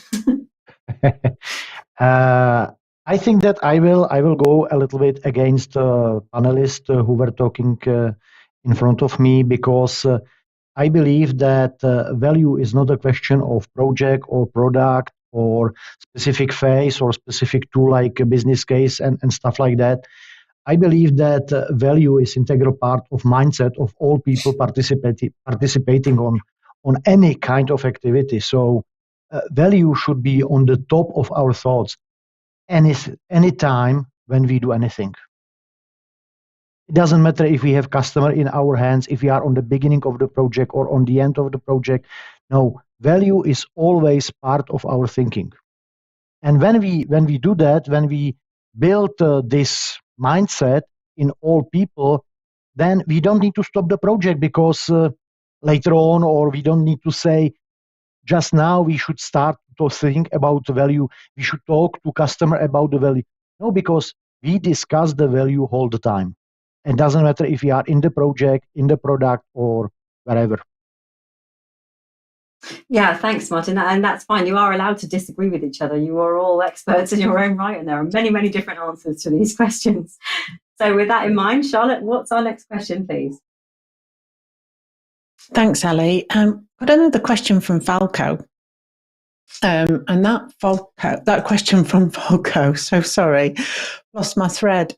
I think that I will go a little bit against panelists who were talking in front of me, because I believe that value is not a question of project or product or specific phase or specific tool like a business case and stuff like that. I believe that value is integral part of mindset of all people participating on any kind of activity. So value should be on the top of our thoughts any time when we do anything. It doesn't matter if we have customer in our hands, if we are on the beginning of the project or on the end of the project. No, value is always part of our thinking. And when we do that, when we build this mindset in all people, then we don't need to stop the project because later on, or we don't need to say just now we should start to think about the value. We should talk to customer about the value. No, because we discuss the value all the time. It doesn't matter if we are in the project, in the product, or wherever. Yeah, thanks, Martin. And that's fine. You are allowed to disagree with each other. You are all experts in your own right, and there are many, many different answers to these questions. So with that in mind, Charlotte, what's our next question, please? Thanks, Ellie. Got another question from Falko. And that question from Falko, so sorry, lost my thread,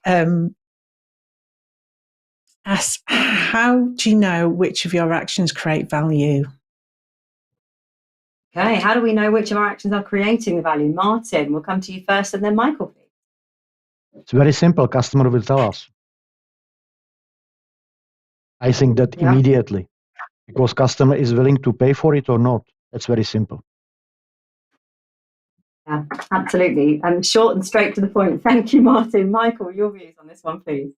asks, how do you know which of your actions create value? Okay, how do we know which of our actions are creating the value? Martin, we'll come to you first, and then Michael, please. It's very simple. Customer will tell us. I think that immediately, because customer is willing to pay for it or not. That's very simple. Yeah, absolutely. And short and straight to the point. Thank you, Martin. Michael, your views on this one, please.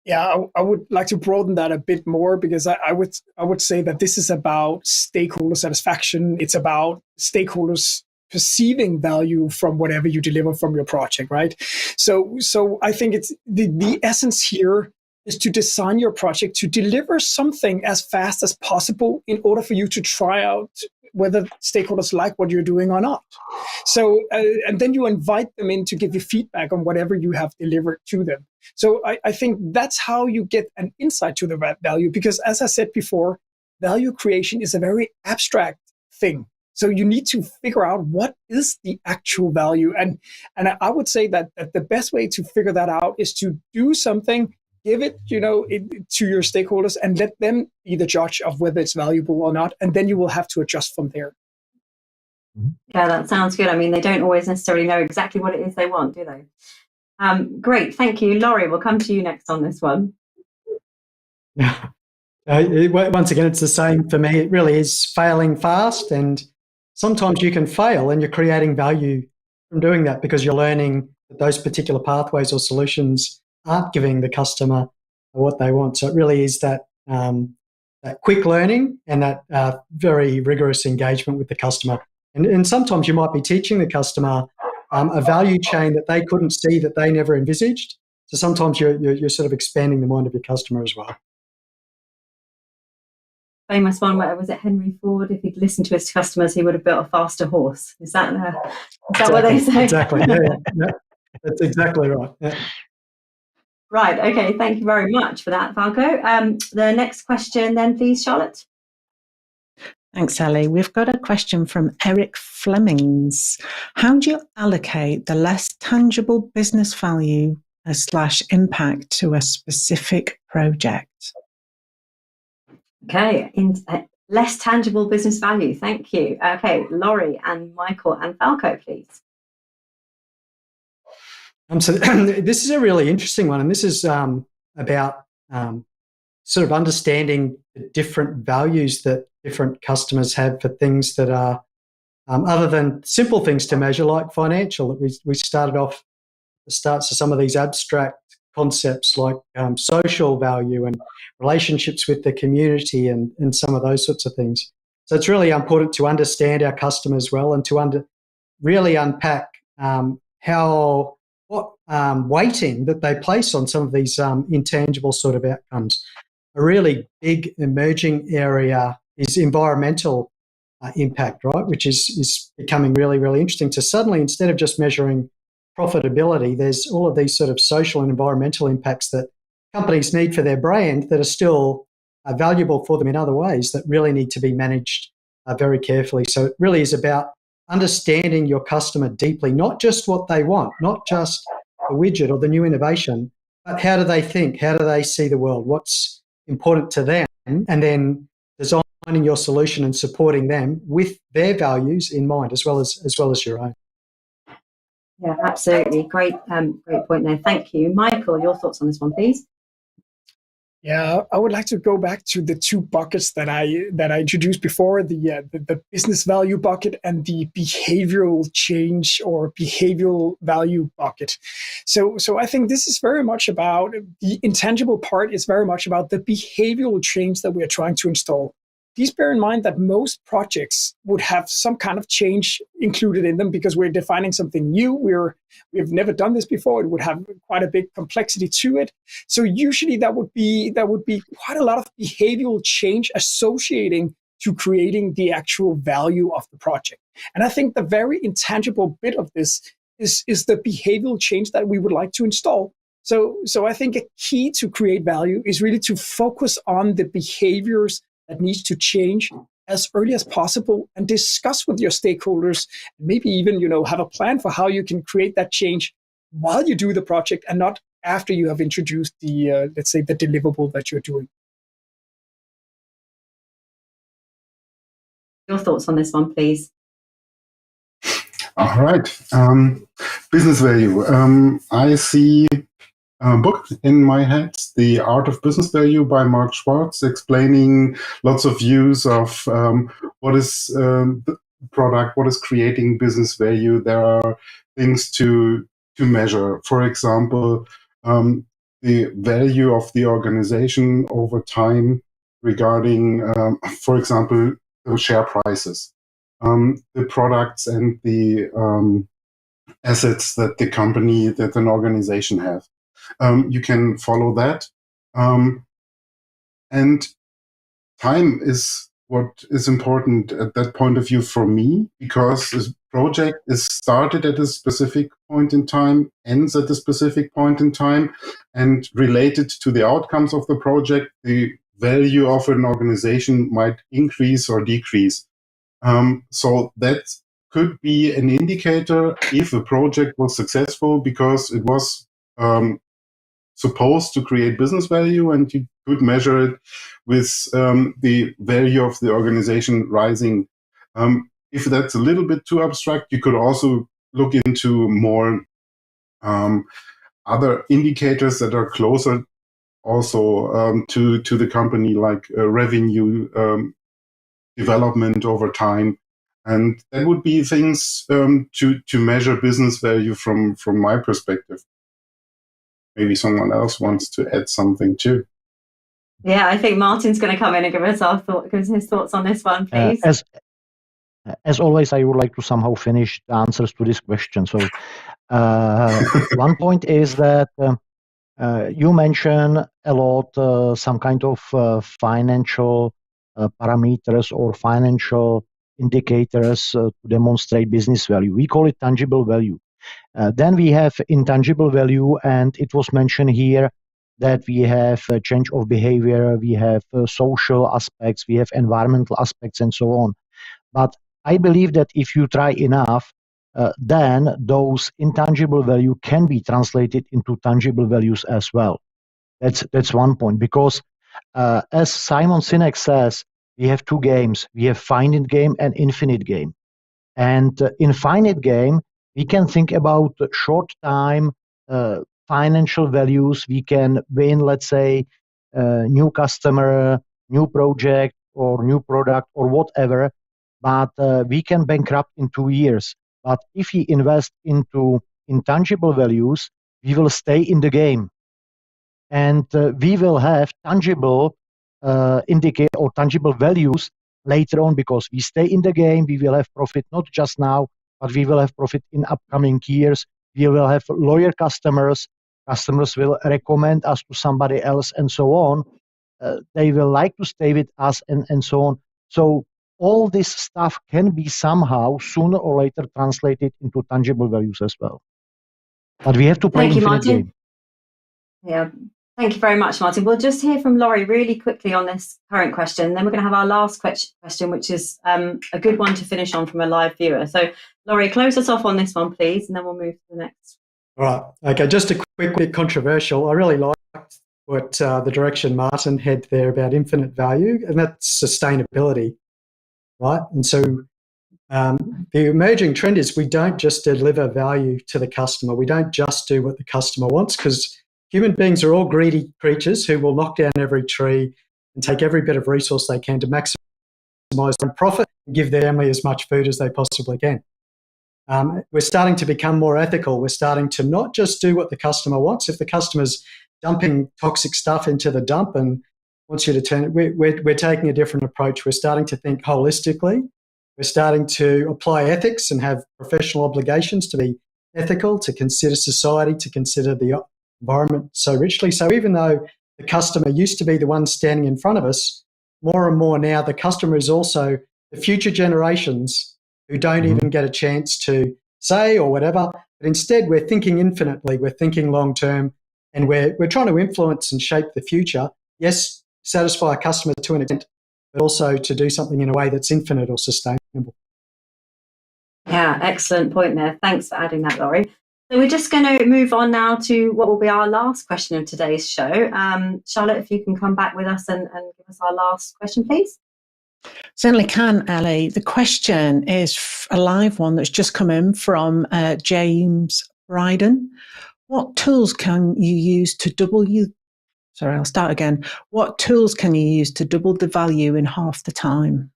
Yeah, I would like to broaden that a bit more, because I would say that this is about stakeholder satisfaction. It's about stakeholders perceiving value from whatever you deliver from your project, right? So I think it's the essence here is to design your project to deliver something as fast as possible in order for you to try out whether stakeholders like what you're doing or not. So, and then you invite them in to give you feedback on whatever you have delivered to them. So I think that's how you get an insight to the value, because as I said before, value creation is a very abstract thing. So you need to figure out what is the actual value. And I would say that the best way to figure that out is to do something, give it, to your stakeholders and let them be the judge of whether it's valuable or not. And then you will have to adjust from there. Yeah, that sounds good. I mean, they don't always necessarily know exactly what it is they want, do they? Great, thank you. Laurie, we'll come to you next on this one. Once again, it's the same for me. It really is failing fast. And sometimes you can fail and you're creating value from doing that, because you're learning that those particular pathways or solutions aren't giving the customer what they want. So it really is that quick learning and that very rigorous engagement with the customer. And sometimes you might be teaching the customer a value chain that they couldn't see, that they never envisaged. So sometimes you're sort of expanding the mind of your customer as well. Famous one, where was it Henry Ford? If he'd listened to his customers, he would have built a faster horse. Is that what they say? Exactly. Yeah. That's exactly right. Yeah. Right. Okay. Thank you very much for that, Falko. The next question, then, please, Charlotte. Thanks, Ellie. We've got a question from Eric Flemings. How do you allocate the less tangible business value / impact to a specific project? Okay. Less tangible business value. Thank you. Okay. Laurie and Michael and Falko, please. So this is a really interesting one, and this is about sort of understanding the different values that different customers have for things that are other than simple things to measure, like financial. We started off the starts of some of these abstract concepts like social value and relationships with the community and some of those sorts of things. So it's really important to understand our customers well and to really unpack what weighting that they place on some of these intangible sort of outcomes. A really big emerging area is environmental impact, right, which is becoming really, really interesting. To suddenly, instead of just measuring profitability, there's all of these sort of social and environmental impacts that companies need for their brand that are still valuable for them in other ways that really need to be managed very carefully. So it really is about understanding your customer deeply, not just what they want, not just the widget or the new innovation, but how do they think? How do they see the world? What's important to them? And then designing your solution and supporting them with their values in mind, as well as your own. Yeah, absolutely. Great point there. Thank you. Michael, your thoughts on this one, please? Yeah, I would like to go back to the two buckets that I introduced before, the business value bucket and the behavioral change or behavioral value bucket. So I think this is very much about the intangible part is very much about the behavioral change that we are trying to install. Please bear in mind that most projects would have some kind of change included in them because we're defining something new. We've never done this before. It would have quite a big complexity to it. So usually that would be quite a lot of behavioral change associating to creating the actual value of the project. And I think the very intangible bit of this is the behavioral change that we would like to install. So I think a key to create value is really to focus on the behaviors that needs to change as early as possible and discuss with your stakeholders, maybe even, have a plan for how you can create that change while you do the project and not after you have introduced the, let's say, the deliverable that you're doing. Your thoughts on this one, please? All right. Business value. I see a book in my head, The Art of Business Value by Mark Schwartz, explaining lots of views of what is the product, what is creating business value. There are things to measure. For example, the value of the organization over time regarding, for example, the share prices, the products and the assets that the company, that an organization have. You can follow that. And time is what is important at that point of view for me, because this project is started at a specific point in time, ends at a specific point in time, and related to the outcomes of the project, the value of an organization might increase or decrease. So that could be an indicator if a project was successful because it was supposed to create business value, and you could measure it with the value of the organization rising. If that's a little bit too abstract, you could also look into more other indicators that are closer also to the company, like revenue development over time. And that would be things to measure business value from my perspective. Maybe someone else wants to add something too. Yeah, I think Martin's going to come in and give us his thoughts on this one, please. As always, I would like to somehow finish the answers to this question. So one point is that you mentioned a lot some kind of financial parameters or financial indicators to demonstrate business value. We call it tangible value. Then we have intangible value, and it was mentioned here that we have a change of behavior, we have social aspects, we have environmental aspects, and so on. But I believe that if you try enough, then those intangible value can be translated into tangible values as well. That's one point, because as Simon Sinek says, we have two games. We have finite game and infinite game. And in finite game, we can think about short time financial values. We can win, let's say, new customer, new project, or new product, or whatever, but we can bankrupt in 2 years. But if we invest into intangible values, we will stay in the game. And we will have tangible indicate or tangible values later on, because we stay in the game. We will have profit not just now, but we will have profit in upcoming years. We will have loyal customers. Customers will recommend us to somebody else, and so on. They will like to stay with us, and so on. So all this stuff can be somehow sooner or later translated into tangible values as well. But we have to play infinite game. Yeah. Thank you very much, Martin. We'll just hear from Laurie really quickly on this current question. Then we're going to have our last question, which is a good one to finish on from a live viewer. So, Laurie, close us off on this one, please, and then we'll move to the next. All right. Okay, just a quick bit controversial. I really liked what the direction Martin had there about infinite value, and that's sustainability, right? And so the emerging trend is we don't just deliver value to the customer. We don't just do what the customer wants, because human beings are all greedy creatures who will knock down every tree and take every bit of resource they can to maximize their profit and give their family as much food as they possibly can. We're starting to become more ethical. We're starting to not just do what the customer wants. If the customer's dumping toxic stuff into the dump and wants you to turn it, we're taking a different approach. We're starting to think holistically. We're starting to apply ethics and have professional obligations to be ethical, to consider society, to consider the environment so richly. So even though the customer used to be the one standing in front of us, more and more now the customer is also the future generations who don't even get a chance to say or whatever, but instead we're thinking infinitely, we're thinking long term, and we're trying to influence and shape the future. Yes, satisfy a customer to an extent, but also to do something in a way that's infinite or sustainable. Yeah, excellent point there. Thanks for adding that, Laurie. So we're just going to move on now to what will be our last question of today's show. Charlotte, if you can come back with us and give us our last question, please. Certainly can, Ellie. The question is a live one that's just come in from James Bryden. What tools can you use to double What tools can you use to double the value in half the time?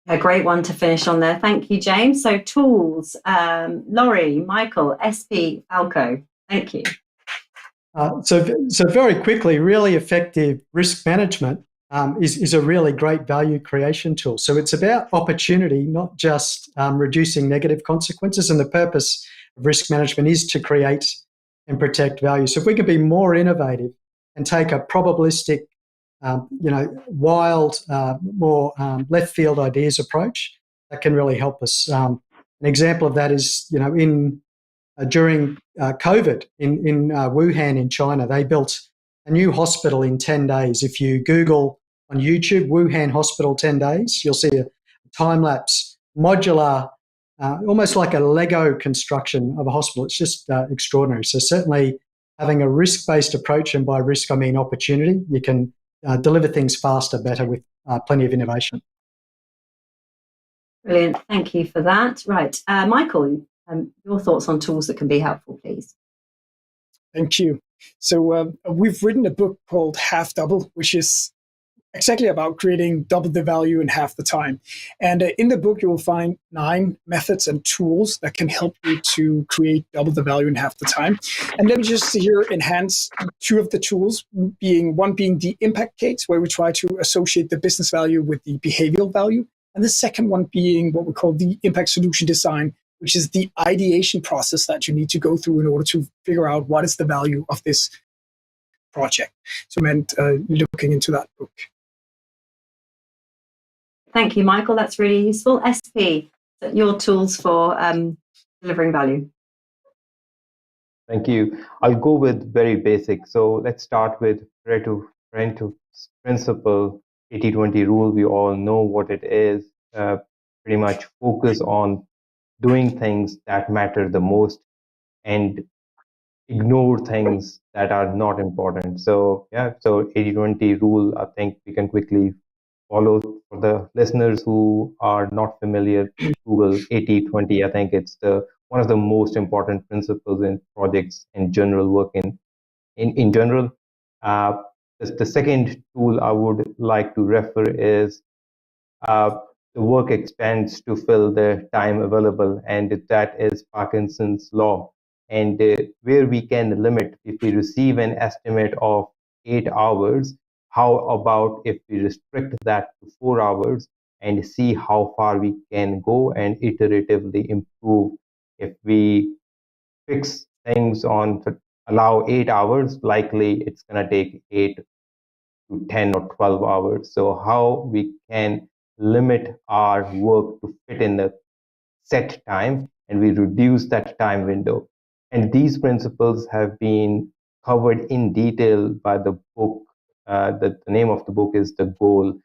A great one to finish on there. Thank you, James. So tools, Laurie, Michael, SP, Falko. Thank you. So very quickly, really effective risk management is a really great value creation tool. So it's about opportunity, not just reducing negative consequences. And the purpose of risk management is to create and protect value. So if we can be more innovative and take a probabilistic, wild, more left field ideas approach, that can really help us. An example of that is, during COVID in Wuhan in China, they built a new hospital in 10 days. If you Google on YouTube, Wuhan hospital 10 days, you'll see a time-lapse, modular, almost like a Lego construction of a hospital. It's just extraordinary. So certainly having a risk-based approach, and by risk I mean opportunity, you can deliver things faster, better with plenty of innovation. Brilliant. Thank you for that. Right. Michael, your thoughts on tools that can be helpful, please. Thank you. So we've written a book called Half Double, which is exactly about creating double the value in half the time. And in the book, you will find 9 methods and tools that can help you to create double the value in half the time. And let me just here enhance 2 of the tools, one being the impact case, where we try to associate the business value with the behavioral value. And the second one being what we call the impact solution design, which is the ideation process that you need to go through in order to figure out what is the value of this project. So I meant looking into that book. Thank you, Michael. That's really useful. SP, your tools for delivering value. Thank you. I'll go with very basic. So let's start with Pareto principle, 80-20 rule. We all know what it is. Pretty much focus on doing things that matter the most and ignore things that are not important. So yeah, so 80-20 rule, I think we can quickly follow. For the listeners who are not familiar, Google 80-20. I think it's one of the most important principles in projects in general, work in general. the second tool I would like to refer is the work expands to fill the time available, and that is Parkinson's law. And where we can limit, if we receive an estimate of 8 hours, how about if we restrict that to 4 hours and see how far we can go and iteratively improve. If we fix things on allow 8 hours, likely it's going to take 8 to 10 or 12 hours. So how we can limit our work to fit in the set time, and we reduce that time window. And these principles have been covered in detail by the book. The name of the book is The Goal,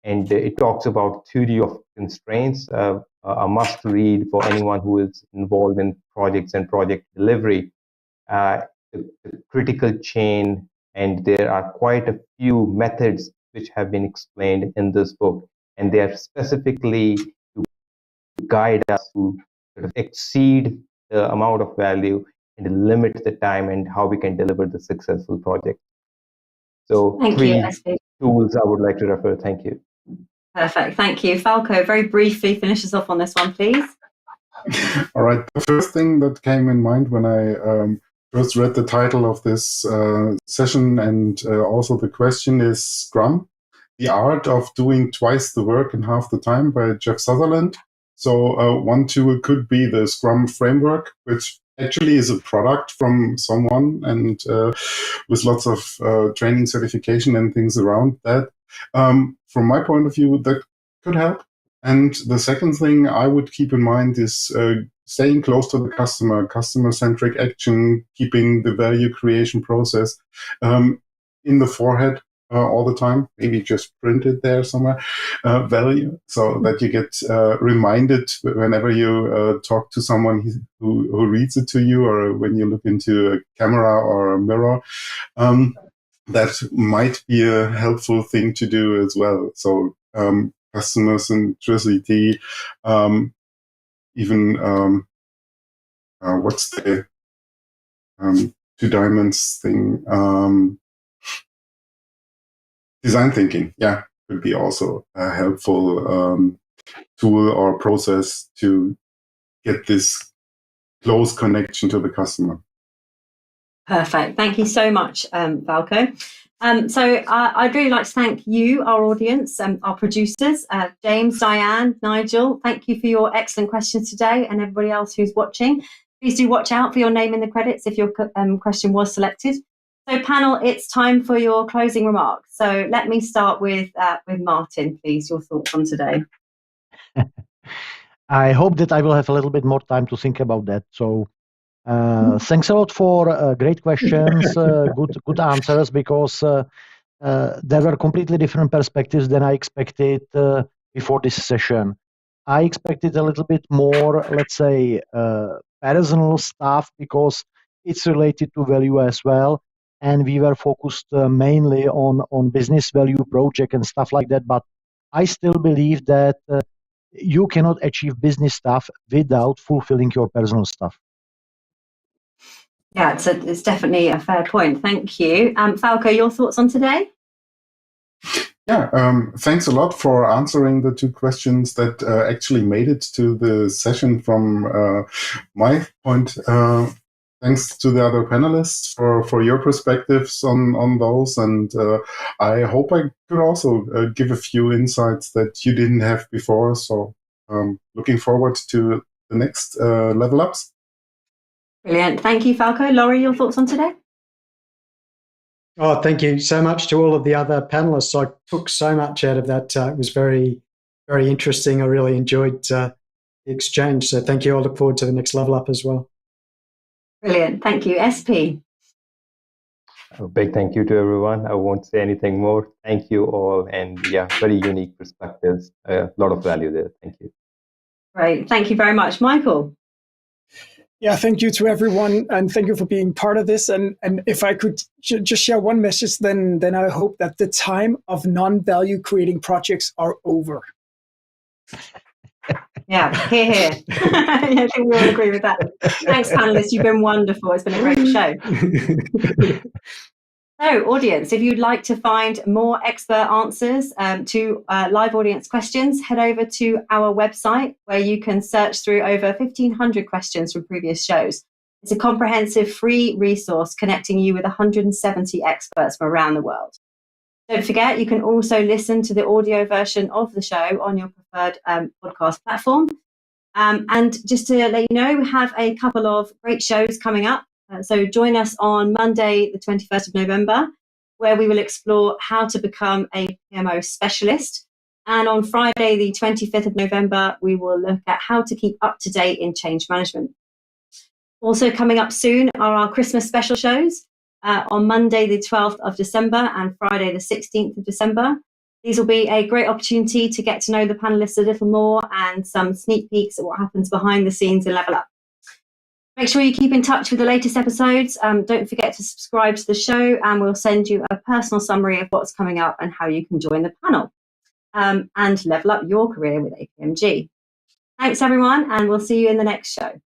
and it talks about theory of constraints, a must read for anyone who is involved in projects and project delivery. The critical chain, and there are quite a few methods which have been explained in this book, and they are specifically to guide us to sort of exceed the amount of value and limit the time and how we can deliver the successful project. So Thank three you, tools I would like to refer. Thank you. Perfect. Thank you. Falko, very briefly finish us off on this one, please. All right. The first thing that came in mind when I first read the title of this session and also the question is Scrum, The Art of Doing Twice the Work in Half the Time by Jeff Sutherland. So one tool could be the Scrum framework, which actually is a product from someone and with lots of training certification and things around that. From my point of view, that could help. And the second thing I would keep in mind is staying close to the customer-centric action, keeping the value creation process in the forehead all the time. Maybe just print it there somewhere, value, so that you get reminded whenever you talk to someone who reads it to you, or when you look into a camera or a mirror. That might be a helpful thing to do as well. So customer centricity, even what's the 2 diamonds thing? Design thinking, yeah, could be also a helpful tool or process to get this close connection to the customer. Perfect. Thank you so much, Falko. So I'd really like to thank you, our audience, our producers, James, Diane, Nigel. Thank you for your excellent questions today, and everybody else who's watching. Please do watch out for your name in the credits if your question was selected. So panel, it's time for your closing remarks. So let me start with Martin, please, your thoughts on today. I hope that I will have a little bit more time to think about that. So thanks a lot for great questions, good answers, because there were completely different perspectives than I expected before this session. I expected a little bit more, let's say, personal stuff, because it's related to value as well. And we were focused mainly on business value, project and stuff like that. But I still believe that you cannot achieve business stuff without fulfilling your personal stuff. Yeah, it's definitely a fair point. Thank you. Falko, your thoughts on today? Yeah, thanks a lot for answering the 2 questions that actually made it to the session from my point. Thanks to the other panelists for your perspectives on those. And I hope I could also give a few insights that you didn't have before. So looking forward to the next level ups. Brilliant. Thank you, Falko. Laurie, your thoughts on today? Oh, thank you so much to all of the other panelists. I took so much out of that. It was very, very interesting. I really enjoyed the exchange. So thank you. I look forward to the next level up as well. Brilliant. Thank you. SP. A big thank you to everyone. I won't say anything more. Thank you all. And yeah, very unique perspectives. A lot of value there. Thank you. Great. Thank you very much. Michael. Yeah, thank you to everyone, and thank you for being part of this. And if I could just share one message, then I hope that the time of non-value creating projects are over. Yeah, hear. I think we all agree with that. Thanks, panelists. You've been wonderful. It's been a great show. So, audience, if you'd like to find more expert answers to live audience questions, head over to our website where you can search through over 1,500 questions from previous shows. It's a comprehensive free resource connecting you with 170 experts from around the world. Don't forget, you can also listen to the audio version of the show on your preferred podcast platform. And just to let you know, we have a couple of great shows coming up. So join us on Monday, the 21st of November, where we will explore how to become a PMO specialist. And on Friday, the 25th of November, we will look at how to keep up to date in change management. Also coming up soon are our Christmas special shows on Monday, the 12th of December and Friday, the 16th of December. These will be a great opportunity to get to know the panelists a little more and some sneak peeks at what happens behind the scenes in Level Up. Make sure you keep in touch with the latest episodes. Don't forget to subscribe to the show, and we'll send you a personal summary of what's coming up and how you can join the panel and level up your career with APMG. Thanks, everyone, and we'll see you in the next show.